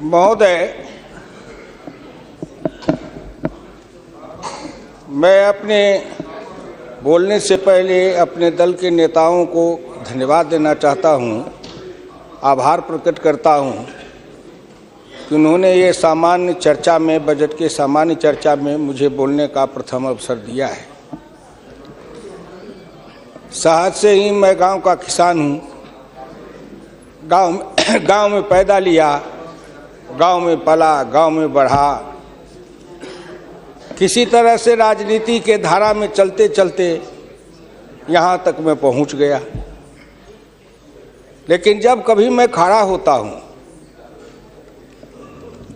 महोदय, मैं अपने बोलने से पहले अपने दल के नेताओं को धन्यवाद देना चाहता हूं, आभार प्रकट करता हूं कि उन्होंने ये सामान्य चर्चा में, बजट के सामान्य चर्चा में मुझे बोलने का प्रथम अवसर दिया है। शहद से ही मैं गांव का किसान हूं, गांव में पैदा लिया, गांव में पला, गांव में बढ़ा। किसी तरह से राजनीति के धारा में चलते चलते यहाँ तक मैं पहुँच गया। लेकिन जब कभी मैं खड़ा होता हूँ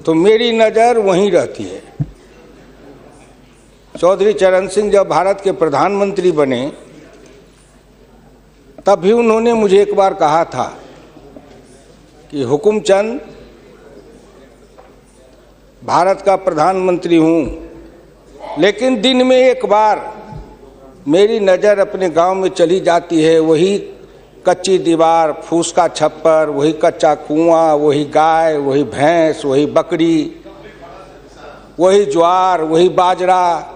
तो मेरी नज़र वहीं रहती है। चौधरी चरण सिंह जब भारत के प्रधानमंत्री बने तब भी उन्होंने मुझे एक बार कहा था कि हुकुमचंद, भारत का प्रधानमंत्री हूँ, लेकिन दिन में एक बार मेरी नज़र अपने गांव में चली जाती है। वही कच्ची दीवार, फूस का छप्पर, वही कच्चा कुआं, वही गाय, वही भैंस, वही बकरी, वही ज्वार, वही बाजरा।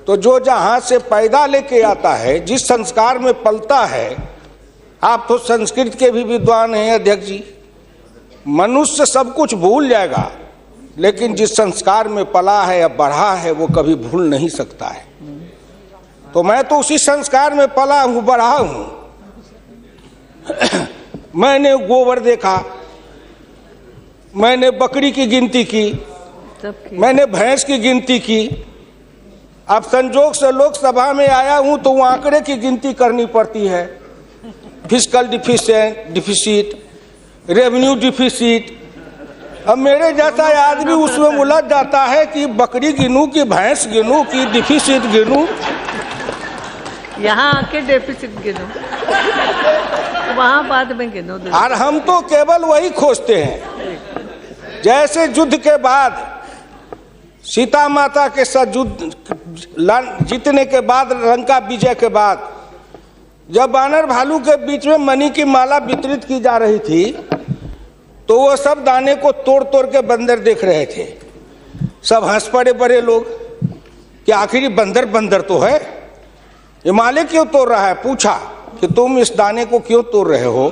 तो जो जहाँ से पैदा लेके आता है, जिस संस्कार में पलता है, आप तो संस्कृत के भी विद्वान हैं अध्यक्ष जी, मनुष्य सब कुछ भूल जाएगा, लेकिन जिस संस्कार में पला है या बढ़ा है वो कभी भूल नहीं सकता है। तो मैं तो उसी संस्कार में पला हूँ, बढ़ा हूँ। मैंने गोबर देखा, मैंने बकरी की गिनती की, मैंने भैंस की गिनती की। अब संजोग से लोकसभा में आया हूँ तो वो आंकड़े की गिनती करनी पड़ती है। Fiscal deficit, revenue deficit. अब मेरे जैसा आदमी उसमें उलझ जाता है कि बकरी गिनूं कि भैंस गिनूं कि डिफिसिट गिनूं। यहाँ आके डेफिसिट गिनो, वहाँ बाद में गिनो। और हम तो केवल वही खोजते हैं। जैसे युद्ध के बाद, सीता माता के साथ युद्ध जीतने के बाद, लंका विजय के बाद, जब बानर भालू के बीच में मणि की माला वितरित की जा रही थी तो वो सब दाने को तोड़ तोड़ के बंदर देख रहे थे। सब हंस पड़े बड़े लोग कि आखिर बंदर बंदर तो है, ये माले क्यों तोड़ रहा है। पूछा कि तुम इस दाने को क्यों तोड़ रहे हो?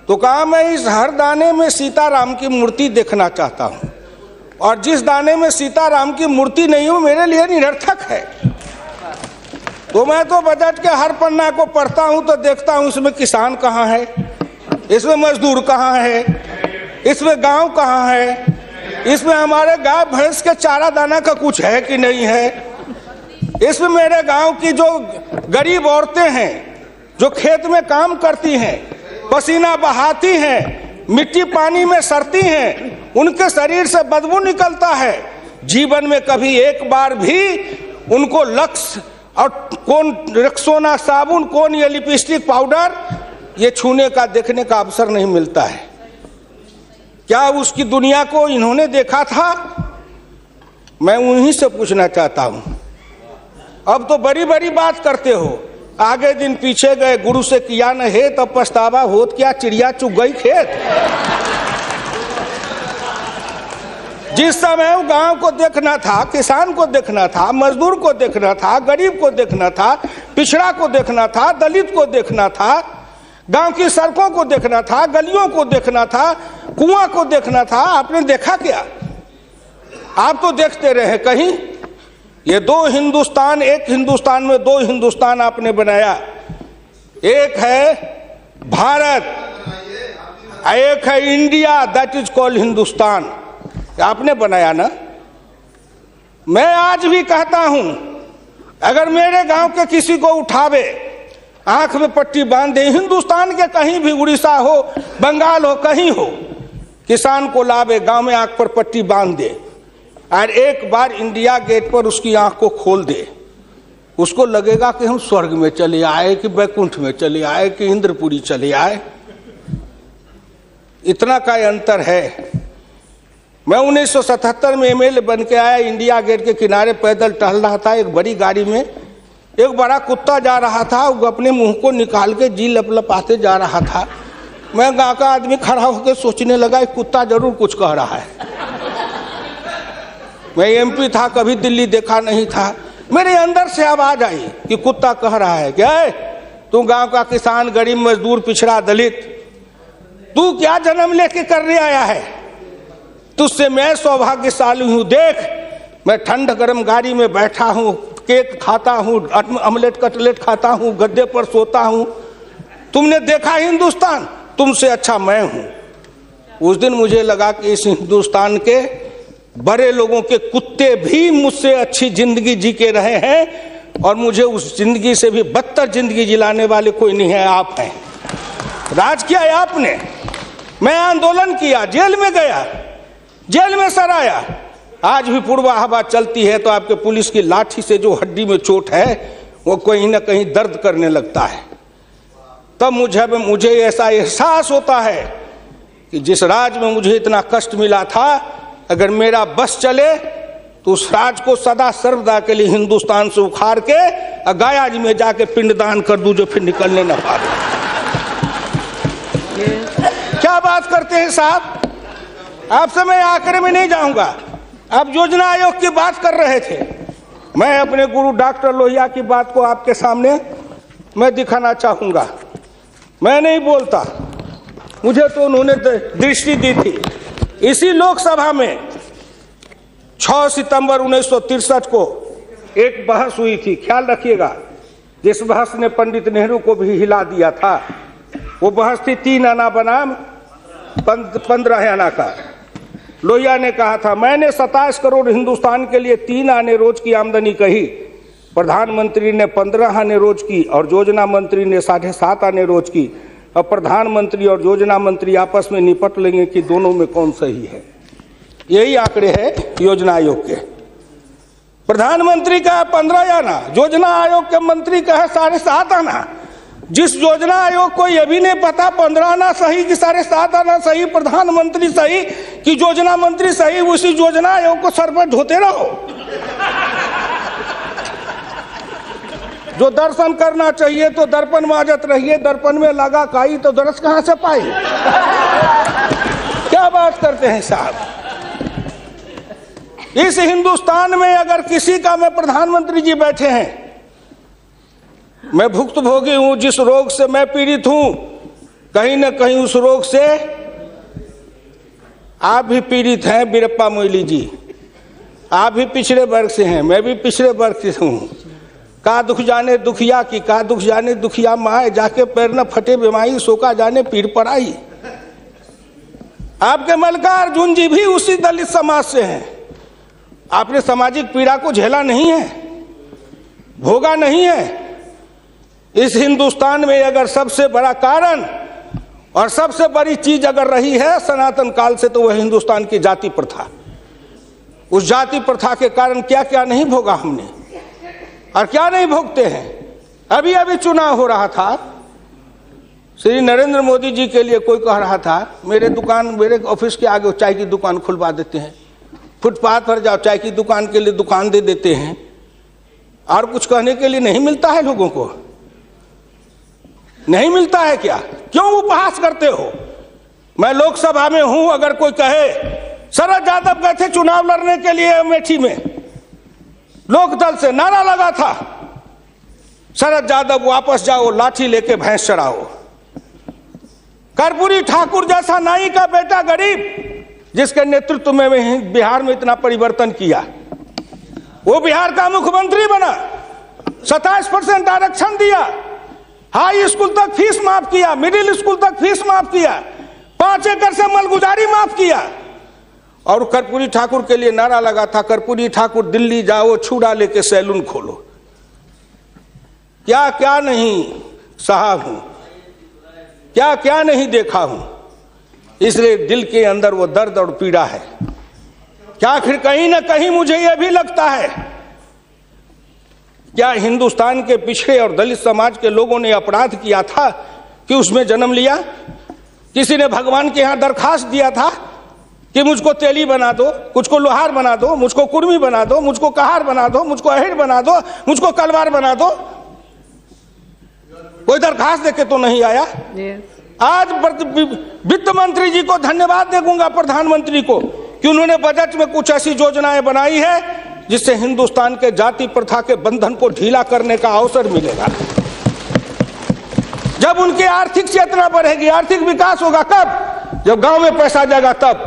तो कहा मैं इस हर दाने में सीताराम की मूर्ति देखना चाहता हूँ, और जिस दाने में सीताराम की मूर्ति नहीं हो मेरे लिए निरर्थक है। तो मैं तो बजट के हर पन्ना को पढ़ता हूँ तो देखता हूँ इसमें किसान कहाँ है, इसमें मजदूर कहाँ है, इसमें गांव कहाँ है, इसमें हमारे गाय भैंस के चारा दाना का कुछ है कि नहीं है, इसमें मेरे गांव की जो गरीब औरतें हैं जो खेत में काम करती हैं, पसीना बहाती हैं, मिट्टी पानी में सड़ती हैं, उनके शरीर से बदबू निकलता है। जीवन में कभी एक बार भी उनको लक्स और कौन रेक्सोना साबुन, कौन ये लिपस्टिक पाउडर, ये छूने का देखने का अवसर नहीं मिलता है। क्या उसकी दुनिया को इन्होंने देखा था? मैं उन्हीं से पूछना चाहता हूं। अब तो बड़ी बड़ी बात करते हो, आगे दिन पीछे गए, गुरु से किया न है तब पछतावा होत क्या, चिड़िया चुग गई खेत। जिस समय गांव को देखना था, किसान को देखना था, मजदूर को देखना था, गरीब को देखना था, पिछड़ा को देखना था, दलित को देखना था, गांव की सड़कों को देखना था, गलियों को देखना था, कुआं को देखना था, आपने देखा क्या? आप तो देखते रहे कहीं। ये दो हिंदुस्तान, एक हिंदुस्तान में दो हिंदुस्तान आपने बनाया। एक है भारत, एक है India, that is called Hindustan. आपने बनाया ना। मैं आज भी कहता हूं, अगर मेरे गांव के किसी को उठावे, आंख में पट्टी बांध दे, हिंदुस्तान के कहीं भी, उड़ीसा हो, बंगाल हो, कहीं हो, किसान को लावे, गांव में आंख पर पट्टी बांध दे और एक बार इंडिया गेट पर उसकी आंख को खोल दे, उसको लगेगा कि हम स्वर्ग में चले आए, कि बैकुंठ में चले आए, कि इंद्रपुरी चले आए। इतना का अंतर है। मैं 1977 में एमएलए बन के आया, इंडिया गेट के किनारे पैदल टहल रहा था, एक बड़ी गाड़ी में एक बड़ा कुत्ता जा रहा था, वो अपने मुंह को निकाल के जी लपलपाते जा रहा था। मैं गांव का आदमी खड़ा होकर सोचने लगा कुत्ता जरूर कुछ कह रहा है। मैं एमपी था, कभी दिल्ली देखा नहीं था, मेरे अंदर से आवाज आई कि कुत्ता कह रहा है क्या तू गांव का किसान, गरीब, मजदूर, पिछड़ा, दलित, तू क्या जन्म लेके करने आया है? तुझसे मैं सौभाग्यशाली हूं। देख, मैं ठंड गर्म गाड़ी में बैठा हूं, केक खाता हूं, ऑमलेट कटलेट खाता हूं, गद्दे पर सोता हूं। तुमने देखा हिंदुस्तान, तुमसे अच्छा मैं हूं। उस दिन मुझे लगा कि इस हिंदुस्तान के बड़े लोगों के कुत्ते भी मुझसे अच्छी जिंदगी जी के रहे हैं और मुझे उस जिंदगी से भी बदतर जिंदगी जिलाने वाले कोई नहीं है, आप हैं। राज किया है आपने। मैं आंदोलन किया, जेल में गया, जेल में सराया। आज भी पूर्वा हवा चलती है तो आपके पुलिस की लाठी से जो हड्डी में चोट है वो कहीं ना कहीं दर्द करने लगता है। तब मुझे ऐसा एहसास होता है कि जिस राज में मुझे इतना कष्ट मिला था, अगर मेरा बस चले तो उस राज को सदा सर्वदा के लिए हिंदुस्तान से उखाड़ के गया जी में जाके पिंडदान कर दूं, जो फिर निकलने न पाए। क्या बात करते हैं साहब? आपसे मैं आंकड़े में नहीं जाऊंगा। आप योजना आयोग की बात कर रहे थे, मैं अपने गुरु डॉक्टर लोहिया की बात को आपके सामने मैं दिखाना चाहूंगा। मैं नहीं बोलता, मुझे तो उन्होंने दृष्टि दी थी। इसी लोकसभा में 6 सितंबर 1963 को एक बहस हुई थी, ख्याल रखिएगा, जिस बहस ने पंडित नेहरू को भी हिला दिया था। वो बहस थी 3 आना बनाम 15 आना का। लोहिया ने कहा था, मैंने 27 करोड़ हिंदुस्तान के लिए 3 आने रोज की आमदनी कही, प्रधानमंत्री ने 15 आने रोज की और योजना मंत्री ने 7.5 आने रोज की। अब प्रधानमंत्री और योजना मंत्री आपस में निपट लेंगे कि दोनों में कौन सही है। यही आंकड़े हैं योजना आयोग के। प्रधानमंत्री का है 15 आना, योजना आयोग के मंत्री का है 7.5 आना। जिस योजना आयोग को यह भी नहीं पता 15 आना सही कि 7.5 आना सही, प्रधानमंत्री सही कि योजना मंत्री सही, उसी योजना आयोग को सर पर ढोते रहो। जो दर्शन करना चाहिए तो दर्पण माजत रहिए, दर्पण में लगा काई तो दरस कहां से पाई। क्या बात करते हैं साहब? इस हिंदुस्तान में अगर किसी का में प्रधानमंत्री जी बैठे हैं, मैं भुक्तभोगी हूं, जिस रोग से मैं पीड़ित हूं, कहीं ना कहीं उस रोग से आप भी पीड़ित हैं। बीरप्पा मोइली जी, आप भी पिछड़े वर्ग से हैं, मैं भी पिछड़े वर्ग से हूं। का दुख जाने दुखिया की, का दुख जाने दुखिया माए, जाके पैर न फटे बीमारी, सोका जाने पीर पड़ाई। आपके मल्लिकार्जुन अर्जुन जी भी उसी दलित समाज से हैं। आपने सामाजिक पीड़ा को झेला नहीं है, भोगा नहीं है। इस हिंदुस्तान में अगर सबसे बड़ा कारण और सबसे बड़ी चीज अगर रही है सनातन काल से, तो वह हिंदुस्तान की जाति प्रथा। उस जाति प्रथा के कारण क्या क्या नहीं भोगा हमने और क्या नहीं भोगते हैं। अभी अभी चुनाव हो रहा था, श्री नरेंद्र मोदी जी के लिए कोई कह रहा था, मेरे ऑफिस के आगे चाय की दुकान खुलवा देते हैं, फुटपाथ पर जाओ चाय की दुकान के लिए दुकान दे देते हैं। और कुछ कहने के लिए नहीं मिलता है लोगों को? नहीं मिलता है क्या? क्यों उपहास करते हो? मैं लोकसभा में हूं, अगर कोई कहे शरद यादव गए थे चुनाव लड़ने के लिए अमेठी में, लोकदल से नारा लगा था, शरद यादव वापस जाओ, लाठी लेके भैंस चराओ। कर्पूरी ठाकुर जैसा नाई का बेटा गरीब, जिसके नेतृत्व में बिहार में इतना परिवर्तन किया, वो बिहार का मुख्यमंत्री बना, 27% आरक्षण दिया, हाई स्कूल तक फीस माफ किया, मिडिल स्कूल तक फीस माफ किया, 5 एकड़ से मलगुजारी माफ किया। और कर्पूरी ठाकुर के लिए नारा लगा था, कर्पूरी ठाकुर दिल्ली जाओ, छुड़ा लेके सैलून खोलो। क्या क्या नहीं सहा हूं, क्या क्या नहीं देखा हूं, इसलिए दिल के अंदर वो दर्द और पीड़ा है। क्या फिर कहीं ना कहीं मुझे यह भी लगता है, क्या हिंदुस्तान के पिछड़े और दलित समाज के लोगों ने अपराध किया था कि उसमें जन्म लिया? किसी ने भगवान के यहां दरखास्त दिया था कि मुझको तेली बना दो, मुझको लोहार बना दो, मुझको कुर्मी बना दो, मुझको कहार बना दो, मुझको अहिर बना दो, मुझको कलवार बना दो? कोई दरखास्त देके तो नहीं आया। आज वित्त मंत्री जी को धन्यवाद दूंगा, प्रधानमंत्री को, कि उन्होंने बजट में कुछ ऐसी योजनाएं बनाई है जिससे हिंदुस्तान के जाति प्रथा के बंधन को ढीला करने का अवसर मिलेगा। जब उनकी आर्थिक चेतना बढ़ेगी, आर्थिक विकास होगा कब? जब गांव में पैसा जाएगा तब,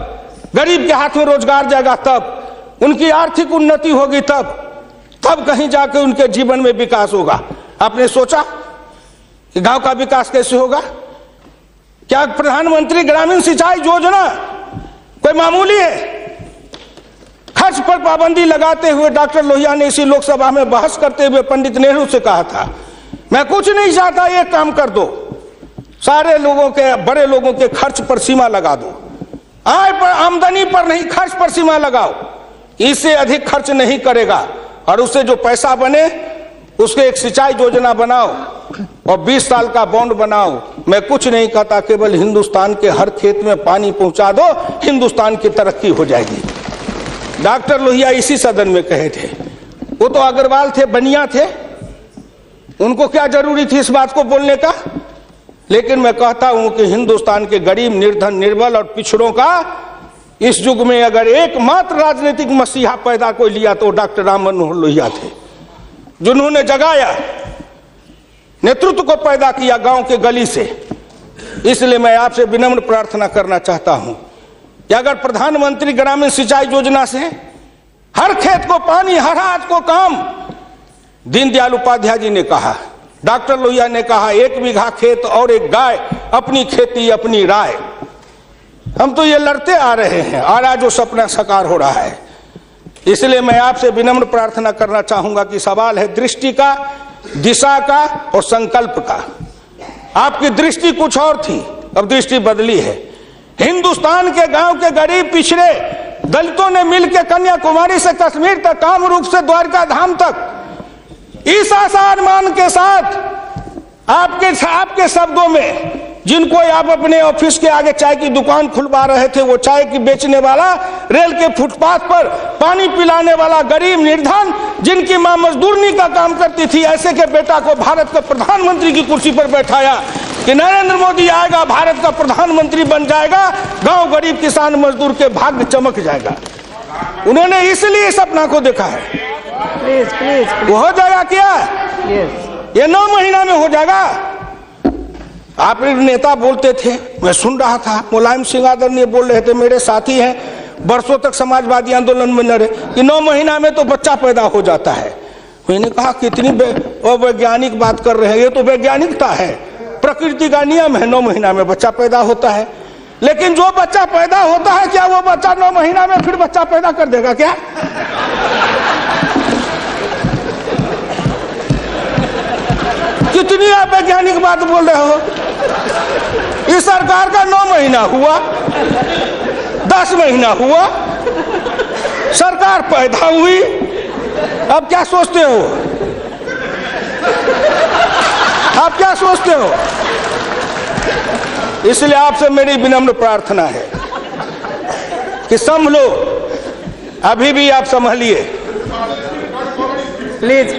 गरीब के हाथ में रोजगार जाएगा तब, उनकी आर्थिक उन्नति होगी तब कहीं जाके उनके जीवन में विकास होगा। आपने सोचा कि गांव का विकास कैसे होगा? क्या प्रधानमंत्री ग्रामीण सिंचाई योजना कोई मामूली है? खर्च पर पाबंदी लगाते हुए डॉक्टर लोहिया ने इसी लोकसभा में बहस करते हुए पंडित नेहरू से कहा था, मैं कुछ नहीं चाहता, एक काम कर दो, सारे लोगों के, बड़े लोगों के खर्च पर सीमा लगा दो, आय पर, आमदनी पर नहीं, खर्च पर सीमा लगाओ, इससे अधिक खर्च नहीं करेगा, और उससे जो पैसा बने उसके एक सिंचाई योजना बनाओ और 20 साल का बॉन्ड बनाओ। मैं कुछ नहीं कहता, केवल हिंदुस्तान के हर खेत में पानी पहुंचा दो, हिंदुस्तान की तरक्की हो जाएगी। डॉक्टर लोहिया इसी सदन में कहे थे। वो तो अग्रवाल थे, बनिया थे, उनको क्या जरूरी थी इस बात को बोलने का? लेकिन मैं कहता हूं कि हिंदुस्तान के गरीब, निर्धन, निर्बल और पिछड़ों का इस युग में अगर एकमात्र राजनीतिक मसीहा पैदा कोई लिया तो डॉक्टर राम मनोहर लोहिया थे, जिन्होंने जगाया, नेतृत्व को पैदा किया गांव के गली से। इसलिए मैं आपसे विनम्र प्रार्थना करना चाहता हूं कि अगर प्रधानमंत्री ग्रामीण सिंचाई योजना से हर खेत को पानी, हर हाथ को काम, दीनदयाल उपाध्याय जी ने कहा, डॉक्टर लोहिया ने कहा, 1 बीघा खेत और 1 गाय, अपनी खेती अपनी राय। हम तो ये लड़ते आ रहे हैं और आज वो सपना साकार हो रहा है। इसलिए मैं आपसे विनम्र प्रार्थना करना चाहूंगा कि सवाल है दृष्टि का, दिशा का और संकल्प का। आपकी दृष्टि कुछ और थी, अब दृष्टि बदली है। हिंदुस्तान के गांव के गरीब, पिछड़े, दलितों ने मिलकर कन्याकुमारी से कश्मीर तक, कामरूप से द्वारका धाम तक, इस आसान मान के साथ आपके शब्दों में, जिनको आप अपने ऑफिस के आगे चाय की दुकान खुलवा रहे थे, वो चाय की बेचने वाला, रेल के फुटपाथ पर पानी पिलाने वाला गरीब, निर्धन, जिनकी मां मजदूरनी का काम करती थी, ऐसे के बेटा को भारत के प्रधानमंत्री की कुर्सी पर बैठाया कि नरेंद्र मोदी आएगा, भारत का प्रधानमंत्री बन जाएगा, गांव गरीब, किसान, मजदूर के भाग्य चमक जाएगा। उन्होंने इसलिए सपना को देखा है। प्लीज वो हो जाएगा क्या? ये 9 महीना में हो जाएगा। आप नेता बोलते थे, मैं सुन रहा था, मुलायम सिंह आदरणीय बोल रहे थे, मेरे साथी हैं, बरसों तक समाजवादी आंदोलन में लड़े, कि 9 महीना में तो बच्चा पैदा हो जाता है। मैंने कहा कितनी वैज्ञानिक बात कर रहे हैं, ये तो वैज्ञानिकता है, प्रकृति का नियम है, 9 महीना में बच्चा पैदा होता है। लेकिन जो बच्चा पैदा होता है, क्या वो बच्चा 9 महीना में फिर बच्चा पैदा कर देगा क्या? कितनी आप वैज्ञानिक बात बोल रहे हो? इस सरकार का 9 महीना हुआ, 10 महीना हुआ, सरकार पैदा हुई, अब क्या सोचते हो? आप क्या सोचते हो? इसलिए आपसे मेरी विनम्र प्रार्थना है कि संभलो, अभी भी आप संभलिए, प्लीज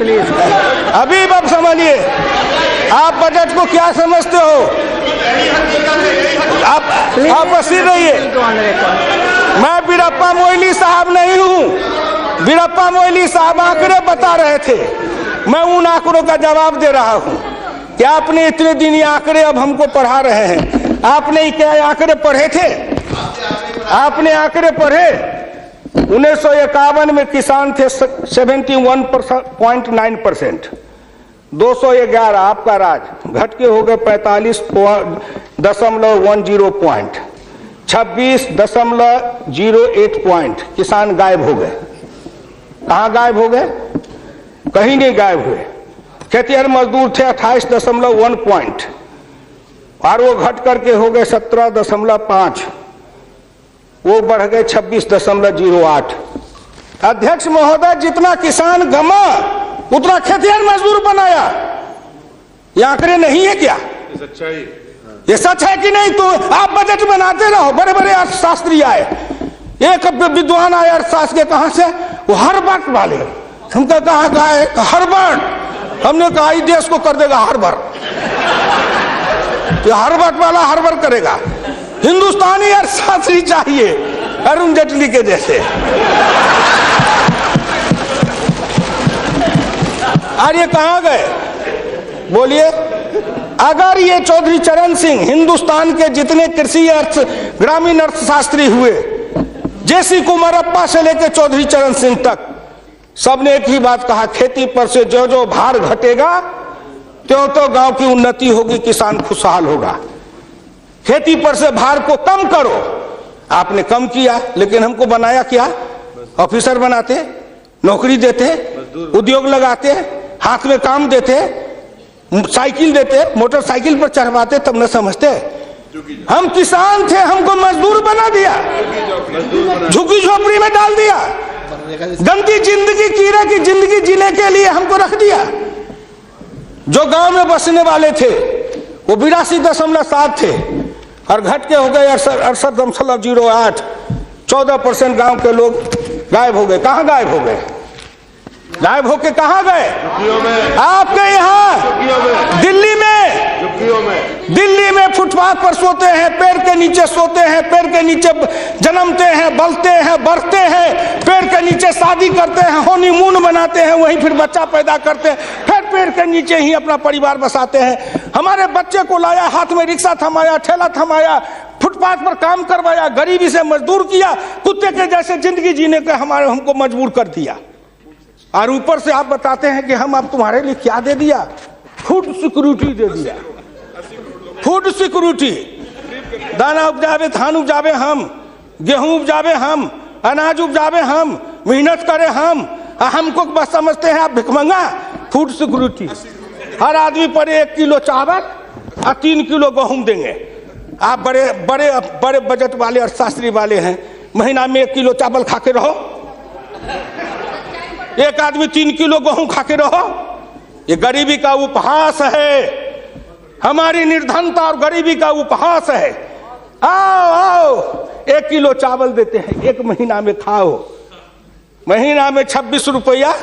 अभी आप संभलिए। आप बजट को क्या समझते हो? आप बसीर रहिए। मैं वीरप्पा मोइली साहब नहीं हूं। वीरप्पा मोइली साहब आंकड़े बता रहे थे, मैं उन आंकड़ों का जवाब दे रहा हूं कि आपने इतने दिन ये आंकड़े अब हमको पढ़ा रहे हैं। आपने क्या आंकड़े पढ़े थे? आपने आंकड़े पढ़े? 1951 में किसान थे 71.9%, 211 आपका राज, घट के हो गए 45.10 पॉइंट, 26.08 पॉइंट, किसान गायब हो गए। कहाँ गायब हो गए? कहीं नहीं गायब हुए। खेतिहर मजदूर थे 28.1 पॉइंट, और वो घट करके हो गए 17.5, वो बढ़ गए 26.08। अध्यक्ष महोदय, जितना किसान गमा उतना खेतिहर मजदूर बनाया। ये आंकड़े नहीं है क्या? ये सच है कि नहीं? तो आप बजट बनाते रहो। बड़े बड़े अर्थशास्त्री आए, एक विद्वान आए अर्थशास्त्र के, कहां से? वो हार्वर्ड वाले। हमको कहा है हार्वर्ड, हमने कहा इस देश को कर देगा हार्वर्ड। ये हर्बट वाला हर्बर करेगा। हिंदुस्तानी अर्थशास्त्री चाहिए अरुण जेटली के जैसे। और ये कहां गए बोलिए? अगर ये चौधरी चरण सिंह हिंदुस्तान के जितने कृषि अर्थ ग्रामीण अर्थशास्त्री हुए, जेसी कुमारप्पा से लेकर चौधरी चरण सिंह तक, सबने एक ही बात कहा, खेती पर से जो जो भार घटेगा त्यों तो गांव की उन्नति होगी, किसान खुशहाल होगा। खेती पर से भार को कम करो। आपने कम किया, लेकिन हमको बनाया क्या? ऑफिसर बनाते, नौकरी देते, उद्योग लगाते, हाथ में काम देते, साइकिल देते, मोटरसाइकिल पर चढ़वाते, तब न समझते। हम किसान थे, हमको मजदूर बना दिया, झुग्गी झोपड़ी में डाल दिया, गंदी जिंदगी, कीड़े की जिंदगी जीने के लिए हमको रख दिया। जो गांव में बसने वाले थे वो 82.7 थे और घट के हो गए 68.08। 14% गांव के लोग गायब हो गए। कहां गायब हो गए? गायब होके कहां गए? आपके यहाँ दिल्ली में फुटपाथ पर सोते हैं, पेड़ के नीचे सोते हैं, पेड़ के नीचे जन्मते हैं, बलते हैं, बढ़ते हैं, पेड़ के नीचे शादी करते हैं, हनीमून बनाते हैं, वहीं फिर बच्चा पैदा करते हैं, फिर पेड़ के नीचे ही अपना परिवार बसाते हैं। हमारे बच्चे को लाया, हाथ में रिक्शा थमाया, ठेला थमाया, फुटपाथ पर काम करवाया, गरीबी से मजदूर किया, कुत्ते के जैसे जिंदगी जीने के हमको मजबूर कर दिया। और ऊपर से आप बताते हैं कि हम अब तुम्हारे लिए क्या दे दिया? फूड सिक्योरिटी दे दिया। फूड सिक्योरिटी, दाना उपजावे, धान उपजावे हम, गेहूं उपजावे हम, अनाज उपजावे हम, मेहनत करे हमको बस समझते हैं आप भिखमंगा। फूड सिक्योरिटी, हर आदमी पर 1 किलो चावल और 3 किलो गेहूं देंगे। आप बड़े बड़े बड़े बजट वाले अर्थशास्त्री वाले हैं, महीना में 1 किलो चावल खा के रहो, एक आदमी 3 किलो गेहूं खा के रहो। ये गरीबी का उपहास है, हमारी निर्धनता और गरीबी का उपहास है। आओ आओ, 1 किलो चावल देते हैं, 1 महीना में खाओ। महीना में 26 रुपया,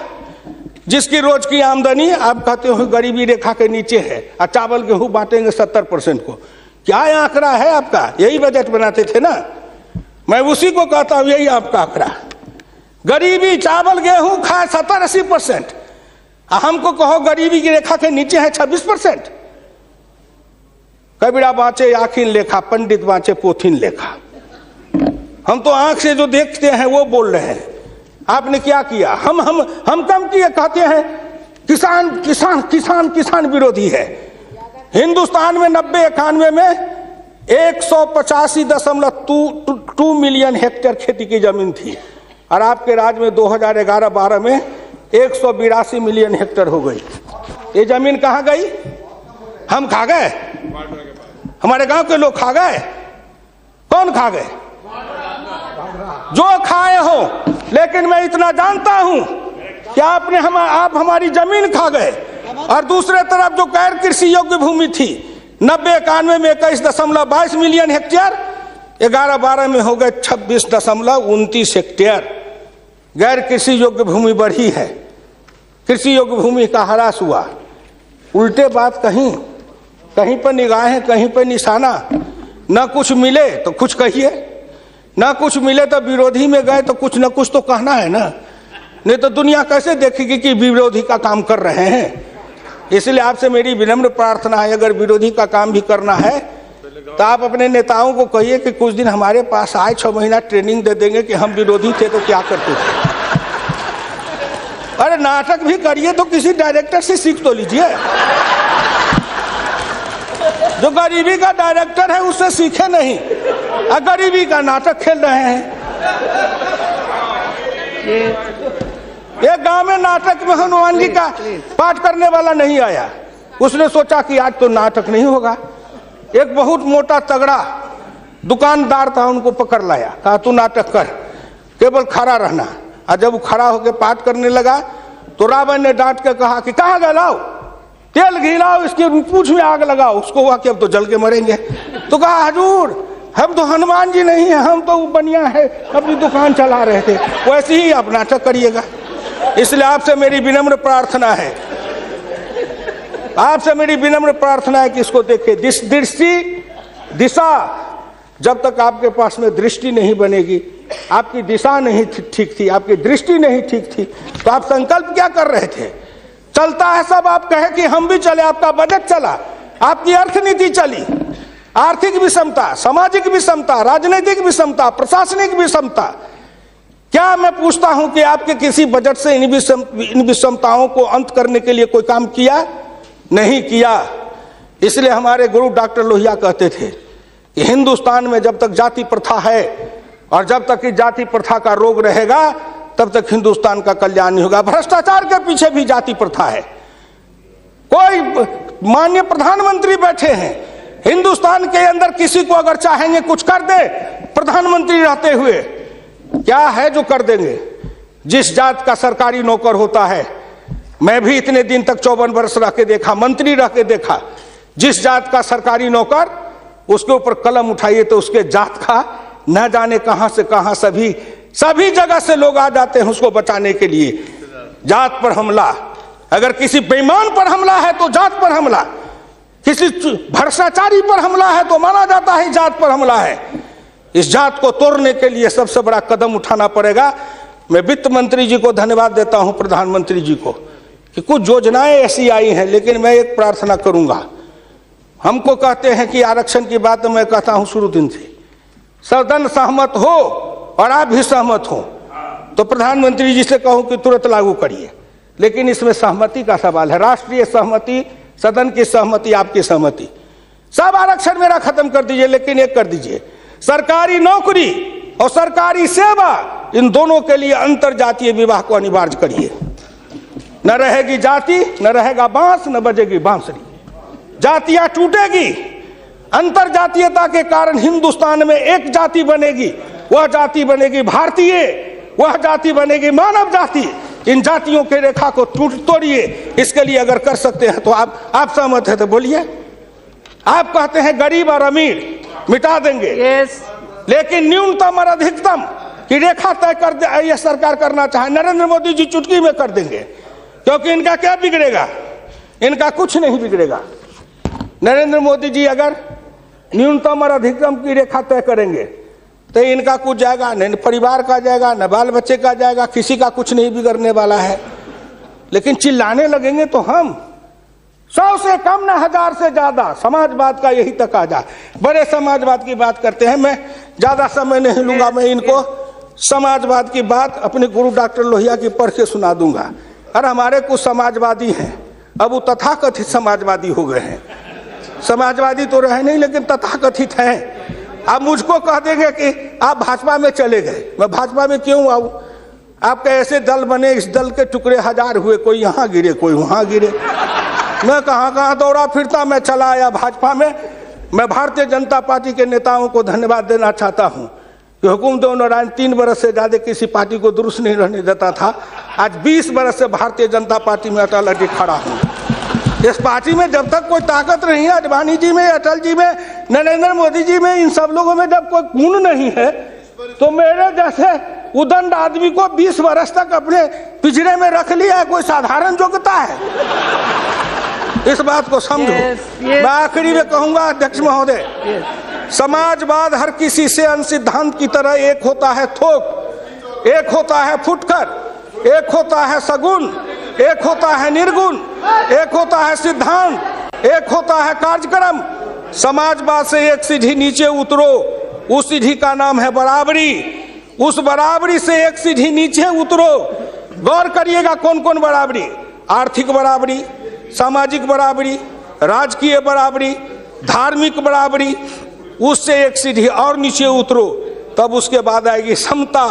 जिसकी रोज की आमदनी आप कहते हो गरीबी रेखा के नीचे है, और चावल गेहूं बांटेंगे 70% को। क्या आंकड़ा है आपका? यही बजट बनाते थे ना। मैं उसी को कहता हूं, यही आपका आंकड़ा। गरीबी, चावल गेहूं खाए 70-80%, हमको कहो गरीबी की रेखा के नीचे है 26%। कबीरा बाँचे आखिन लेखा, पंडित बाँचे पोथिन लेखा। हम तो आंख से जो देखते हैं वो बोल रहे हैं। आपने क्या किया? हम कम किए, कहते हैं किसान किसान किसान किसान विरोधी है। हिंदुस्तान में 90-91 में 185.2 मिलियन हेक्टेयर खेती की जमीन थी, और आपके राज्य में 2011-12 में 182 मिलियन हेक्टेयर हो गई। ये जमीन कहाँ गई? हम खा गए? हमारे गांव के लोग खा गए? कौन खा गए? जो खाए हो। लेकिन मैं इतना जानता हूं कि आप हमारी जमीन खा गए। और दूसरे तरफ जो गैर कृषि योग्य भूमि थी 90-91 में 21.22 मिलियन हेक्टेयर, 11-12 में हो गए 26.29 हेक्टेयर। गैर कृषि योग्य भूमि बढ़ी है, कृषि योग्य भूमि का ह्रास हुआ। उल्टे बात कहीं पर निगाहें, कहीं पर निशाना। न कुछ मिले तो कुछ कहिए, न कुछ मिले तो विरोधी में गए तो कुछ न कुछ तो कहना है ना, नहीं तो दुनिया कैसे देखेगी कि विरोधी का काम कर रहे हैं। इसलिए आपसे मेरी विनम्र प्रार्थना है, अगर विरोधी का काम भी करना है तो आप अपने नेताओं को कहिए कि कुछ दिन हमारे पास आए, 6 महीना ट्रेनिंग दे देंगे कि हम विरोधी थे तो क्या करते थे। अरे नाटक भी करिए तो किसी डायरेक्टर से सीख तो लीजिए। जो गरीबी का डायरेक्टर है उससे सीखे नहीं, गरीबी का नाटक खेल रहे हैं। एक गांव में नाटक में हनुमान जी का पाठ करने वाला नहीं आया। उसने सोचा कि आज तो नाटक नहीं होगा। एक बहुत मोटा तगड़ा दुकानदार था, उनको पकड़ लाया, कहा तू नाटक कर, केवल खड़ा रहना। और जब वो खड़ा होकर पाठ करने लगा तो रावण ने डांट के कहा कि कहाँ गए, लाओ तेल घिलाओ, इसके पूंछ में आग लगाओ। उसको हुआ कि अब तो जल के मरेंगे। तो कहा हजूर हम तो हनुमान जी नहीं है, हम तो बनिया है, अपनी दुकान चला रहे थे। वैसे ही आप नाटक करिएगा। इसलिए आपसे मेरी विनम्र प्रार्थना है आपसे मेरी विनम्र प्रार्थना है कि इसको देखिए। दिशा, जब तक आपके पास में दृष्टि नहीं बनेगी, आपकी दिशा नहीं ठीक थी, आपकी दृष्टि नहीं ठीक थी, तो आप संकल्प क्या कर रहे थे? चलता है सब, आप कहे कि हम भी चले, आपका बजट चला, आपकी अर्थनीति चली, आर्थिक विषमता, सामाजिक विषमता, राजनीतिक विषमता, प्रशासनिक विषमता। क्या मैं पूछता हूं कि आपके किसी बजट से इन विषमताओं को अंत करने के लिए कोई काम किया? नहीं किया। इसलिए हमारे गुरु डॉक्टर लोहिया कहते थे कि हिंदुस्तान में जब तक जाति प्रथा है और जब तक इस जाति प्रथा का रोग रहेगा तब तक हिंदुस्तान का कल्याण नहीं होगा। भ्रष्टाचार के पीछे भी जाति प्रथा है। कोई माननीय प्रधानमंत्री बैठे हैं, हिंदुस्तान के अंदर किसी को अगर चाहेंगे कुछ कर दे, प्रधानमंत्री रहते हुए क्या है जो कर देंगे? जिस जात का सरकारी नौकर होता है, मैं भी इतने दिन तक 54 वर्ष रह के देखा, मंत्री रह के देखा, जिस जात का सरकारी नौकर, उसके ऊपर कलम उठाइए तो उसके जात का न जाने कहां से कहां सभी जगह से लोग आ जाते हैं उसको बचाने के लिए। जात पर हमला, अगर किसी बेईमान पर हमला है तो जात पर हमला, किसी भ्रष्टाचारी पर हमला है तो माना जाता है जात पर हमला है। इस जात को तोड़ने के लिए सबसे बड़ा कदम उठाना पड़ेगा। मैं वित्त मंत्री जी को धन्यवाद देता हूं, प्रधानमंत्री जी को, कि कुछ योजनाएं ऐसी आई हैं, लेकिन मैं एक प्रार्थना करूंगा। हमको कहते हैं कि आरक्षण की बात मैं कहता हूं शुरू दिन से, सदन सहमत हो और आप भी सहमत हो तो प्रधानमंत्री जी से कहूं कि तुरंत लागू करिए, लेकिन इसमें सहमति का सवाल है, राष्ट्रीय सहमति, सदन की सहमति, आपकी सहमति। सब आरक्षण मेरा खत्म कर दीजिए, लेकिन एक कर दीजिए, सरकारी नौकरी और सरकारी सेवा, इन दोनों के लिए अंतर जातीय विवाह को अनिवार्य करिए। न रहेगी जाति, न रहेगा बांस, न बजेगी बांसुरी, जातियां टूटेगी। अंतर जातीयता के कारण हिंदुस्तान में एक जाति बनेगी, वह जाति बनेगी भारतीय, वह जाति बनेगी मानव जाति। इन जातियों के रेखा को तोड़िए। इसके लिए अगर कर सकते हैं तो आप सहमत है तो बोलिए। आप कहते हैं गरीब और अमीर मिटा देंगे, लेकिन न्यूनतम और अधिकतम की रेखा तय कर यह सरकार करना चाहे, नरेंद्र मोदी जी चुटकी में कर देंगे, क्योंकि इनका क्या बिगड़ेगा? इनका कुछ नहीं बिगड़ेगा। नरेंद्र मोदी जी अगर न्यूनतम और अधिकतम की रेखा तय करेंगे तो इनका कुछ जाएगा, न परिवार का जाएगा, न बाल बच्चे का जाएगा, किसी का कुछ नहीं बिगड़ने वाला है। लेकिन चिल्लाने लगेंगे तो हम 100 से कम, न 1000 से ज्यादा, समाजवाद का यही तकाजा। बड़े समाजवाद की बात करते हैं। मैं ज्यादा समय नहीं लूंगा, मैं इनको समाजवाद की बात अपने गुरु डॉक्टर लोहिया की पढ़ के सुना दूंगा। और हमारे कुछ समाजवादी हैं, अब वो तथाकथित समाजवादी हो गए हैं। समाजवादी तो रहे नहीं, लेकिन तथाकथित हैं। आप मुझको कह देंगे कि आप भाजपा में चले गए, मैं भाजपा में क्यों आऊं? आपके ऐसे दल बने, इस दल के टुकड़े 1000 हुए, कोई यहाँ गिरे, कोई वहां गिरे। मैं कहाँ दौड़ा फिरता, मैं चला आया भाजपा में। मैं भारतीय जनता पार्टी के नेताओं को धन्यवाद देना चाहता हूं कि हुकुमदेव नारायण 3 बरस से ज्यादा किसी पार्टी को दुरुस्त नहीं रहने देता था। आज 20 बरस से भारतीय जनता पार्टी में अटल अटल खड़ा हूं। इस पार्टी में जब तक कोई ताकत नहीं है, अडवाणी जी में, अटल जी में, नरेंद्र मोदी जी में, इन सब लोगों में जब कोई गुण नहीं है, तो मेरे जैसे उदंड आदमी को 20 वर्ष तक अपने पिंजरे में रख लिया है, कोई साधारण योग्यता है? इस बात को समझो। मैं आखिरी में कहूंगा अध्यक्ष महोदय, समाजवाद हर किसी से अन्य सिद्धांत की तरह एक होता है थोक, एक होता है फुटकर, एक होता है सगुन, एक होता है निर्गुण, एक होता है सिद्धांत, एक होता है कार्यक्रम। समाजवाद से एक सीढ़ी नीचे उतरो, उस सीढ़ी का नाम है बराबरी। उस बराबरी से एक सीढ़ी नीचे उतरो। गौर करिएगा कौन कौन बराबरी? आर्थिक बराबरी, सामाजिक बराबरी, राजकीय बराबरी, धार्मिक बराबरी। उससे एक सीढ़ी और नीचे उतरो, तब उसके बाद आएगी समता,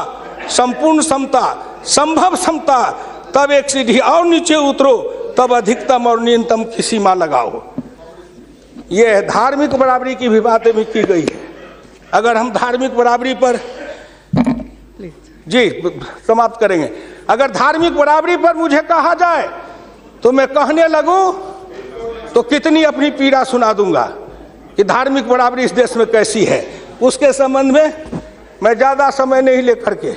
संपूर्ण समता, संभव समता। तब एक सीढ़ी और नीचे उतरो, तब अधिकतम और न्यूनतम की सीमा लगाओ। यह धार्मिक बराबरी की भी बातें भी की गई है। अगर हम धार्मिक बराबरी पर जी समाप्त करेंगे, अगर धार्मिक बराबरी पर मुझे कहा जाए तो मैं कहने लगूं तो कितनी अपनी पीड़ा सुना दूंगा कि धार्मिक बराबरी इस देश में कैसी है। उसके संबंध में मैं ज्यादा समय नहीं लेकर के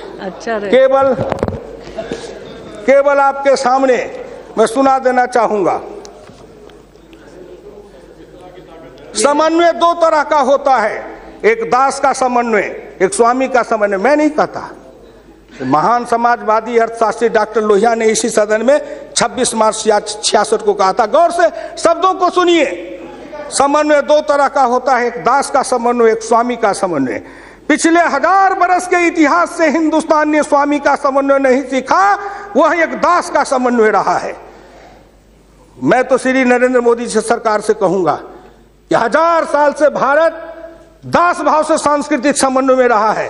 केवल आपके सामने मैं सुना देना चाहूंगा। समन्वय दो तरह का होता है, एक दास का समन्वय, एक स्वामी का समन्वय। मैं नहीं कहता, महान समाजवादी अर्थशास्त्री डॉक्टर लोहिया ने इसी सदन में 26 मार्च 66 को कहा था। गौर से शब्दों को सुनिए। समन्वय दो तरह का होता है, एक दास का समन्वय, एक स्वामी का समन्वय। पिछले 1000 बरस के इतिहास से हिंदुस्तान ने स्वामी का समन्वय नहीं सीखा, वह एक दास का समन्वय रहा है। मैं तो श्री नरेंद्र मोदी से सरकार से कहूंगा कि 1000 साल से भारत दास भाव से सांस्कृतिक समन्वय में रहा है।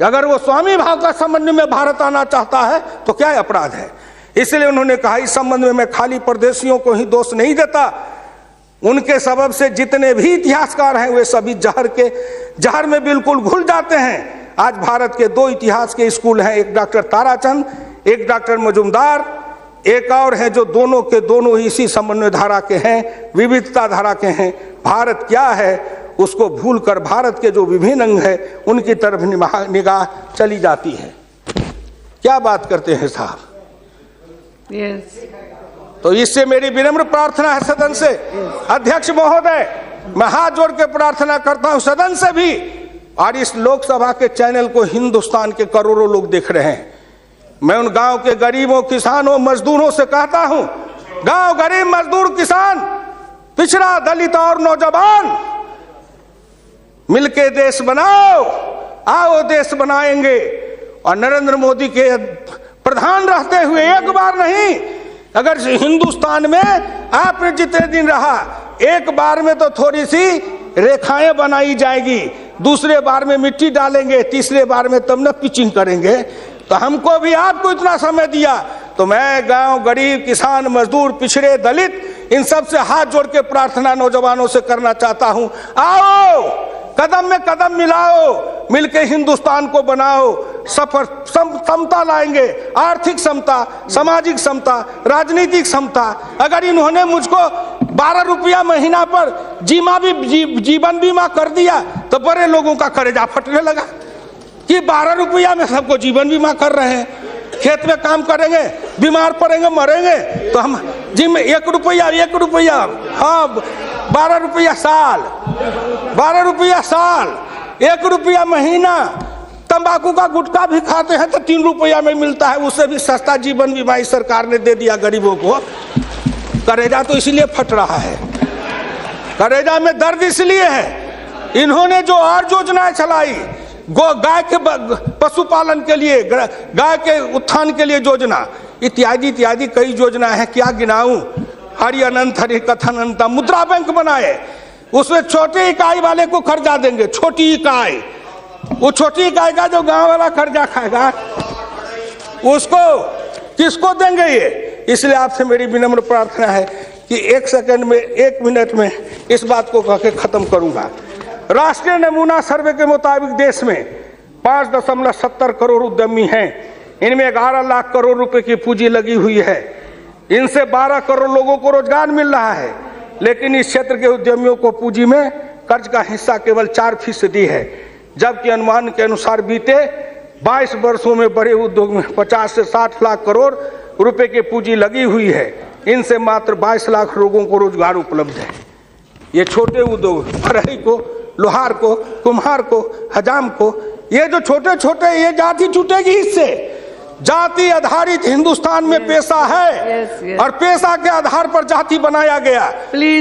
अगर वो स्वामी भाव का समन्वय में भारत आना चाहता है तो क्या अपराध है। इसलिए उन्होंने कहा, इस संबंध में मैं खाली परदेशियों को ही दोष नहीं देता, उनके सबब से जितने भी इतिहासकार हैं वे सभी जहर में बिल्कुल घुल जाते हैं। आज भारत के 2 इतिहास के स्कूल हैं, एक डॉक्टर ताराचंद, एक डॉक्टर मजुमदार, एक और है जो दोनों के दोनों इसी समन्वय धारा के हैं, विविधता धारा के हैं। भारत क्या है उसको भूलकर भारत के जो विभिन्न अंग है उनकी तरफ निगाह चली जाती है। क्या बात करते हैं साहब। तो इससे मेरी विनम्र प्रार्थना है सदन से, अध्यक्ष महोदय, मैं हाथ जोड़ के प्रार्थना करता हूं सदन से भी, और इस लोकसभा के चैनल को हिंदुस्तान के करोड़ों लोग देख रहे हैं। मैं उन गांव के गरीबों, किसानों, मजदूरों से कहता हूं, गांव गरीब, मजदूर, किसान, पिछड़ा, दलित और नौजवान, मिलके देश बनाओ, आओ देश बनाएंगे। और नरेंद्र मोदी के प्रधान रहते हुए एक बार नहीं, अगर हिंदुस्तान में आपने जितने दिन रहा, एक बार में तो थोड़ी सी रेखाएं बनाई जाएगी, दूसरे बार में मिट्टी डालेंगे, तीसरे बार में तब न पिचिंग करेंगे। तो हमको भी आपको इतना समय दिया, तो मैं गांव गरीब, किसान, मजदूर, पिछड़े, दलित, इन सब से हाथ जोड़ के प्रार्थना नौजवानों से करना चाहता हूं, आओ कदम में कदम मिलाओ, मिलके हिंदुस्तान को बनाओ, सफर समता लाएंगे, आर्थिक समता, सामाजिक समता, राजनीतिक समता। अगर इन्होंने मुझको 12 रुपया महीना पर जीवन बीमा कर दिया तो बड़े लोगों का कलेजा फटने लगा कि 12 रुपया में सबको जीवन बीमा कर रहे हैं। खेत में काम करेंगे, बीमार पड़ेंगे, मरेंगे, तो हम जिम 1 रुपया, हाँ 12 रुपया साल, 12 रुपया साल, 1 रुपया महीना। तंबाकू का गुटखा भी खाते हैं तो 3 रुपया में मिलता है, उससे भी सस्ता जीवन बीमा इस सरकार ने दे दिया गरीबों को। करेजा तो इसलिए फट रहा है, करेजा में दर्द इसलिए है, इन्होंने जो और योजनाएं चलाई, गाय के पशुपालन के लिए, गाय के उत्थान के लिए योजना, इत्यादि इत्यादि कई योजना है, क्या गिनाऊं। हरि अनंत हरि कथन अनंत। मुद्रा बैंक बनाए, उसमें छोटी इकाई वाले को कर्जा देंगे, छोटी इकाई, वो छोटी इकाई का जो गांव वाला कर्जा खाएगा उसको किसको देंगे ये। इसलिए आपसे मेरी विनम्र प्रार्थना है कि 1 सेकंड में, 1 मिनट में इस बात को कह के खत्म करूंगा। राष्ट्रीय नमूना सर्वे के मुताबिक देश में 5.70 करोड़ उद्यमी हैं, इनमें 11 लाख करोड़ रुपए की पूंजी लगी हुई है, इनसे 12 करोड़ लोगों को रोजगार मिल रहा है। लेकिन इस क्षेत्र के उद्यमियों को पूंजी में कर्ज का हिस्सा केवल 4% है, जबकि अनुमान के अनुसार बीते 22 वर्षों में बड़े उद्योग में 50 से 60 लाख करोड़ रुपए की पूंजी लगी हुई है, इनसे मात्र 22 लाख लोगों को रोजगार उपलब्ध है। ये छोटे उद्योग, बढ़ई को, लोहार को, कुम्हार को, हजाम को, ये जो छोटे छोटे, ये जाति छूटेगी इससे। जाति आधारित हिंदुस्तान में पेशा है, और पेशा के आधार पर जाति बनाया गया।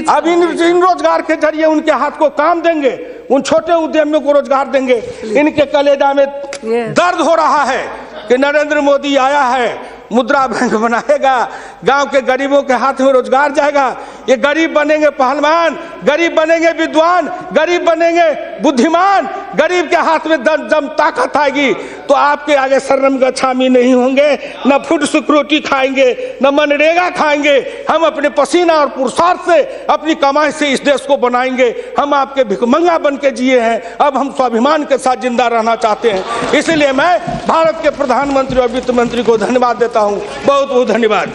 अब इन रोजगार के जरिए उनके हाथ को काम देंगे, उन छोटे उद्यमियों को रोजगार देंगे। इनके कलेजा में दर्द हो रहा है कि नरेंद्र मोदी आया है, मुद्रा बैंक बनाएगा, गांव के गरीबों के हाथ में रोजगार जाएगा। ये गरीब बनेंगे पहलवान, गरीब बनेंगे विद्वान, गरीब बनेंगे बुद्धिमान, गरीब के हाथ में दम ताकत आएगी तो आपके आगे शर्म गच्छामी नहीं होंगे, न फूड सिक्योरिटी खाएंगे, न मनरेगा खाएंगे। हम अपने पसीना और पुरुषार्थ से, अपनी कमाई से इस देश को बनाएंगे। हम आपके भिखमंगा बन के जिए हैं, अब हम स्वाभिमान के साथ जिंदा रहना चाहते हैं। इसलिए मैं भारत के प्रधानमंत्री और वित्त मंत्री को धन्यवाद देता हूं। बहुत बहुत धन्यवाद।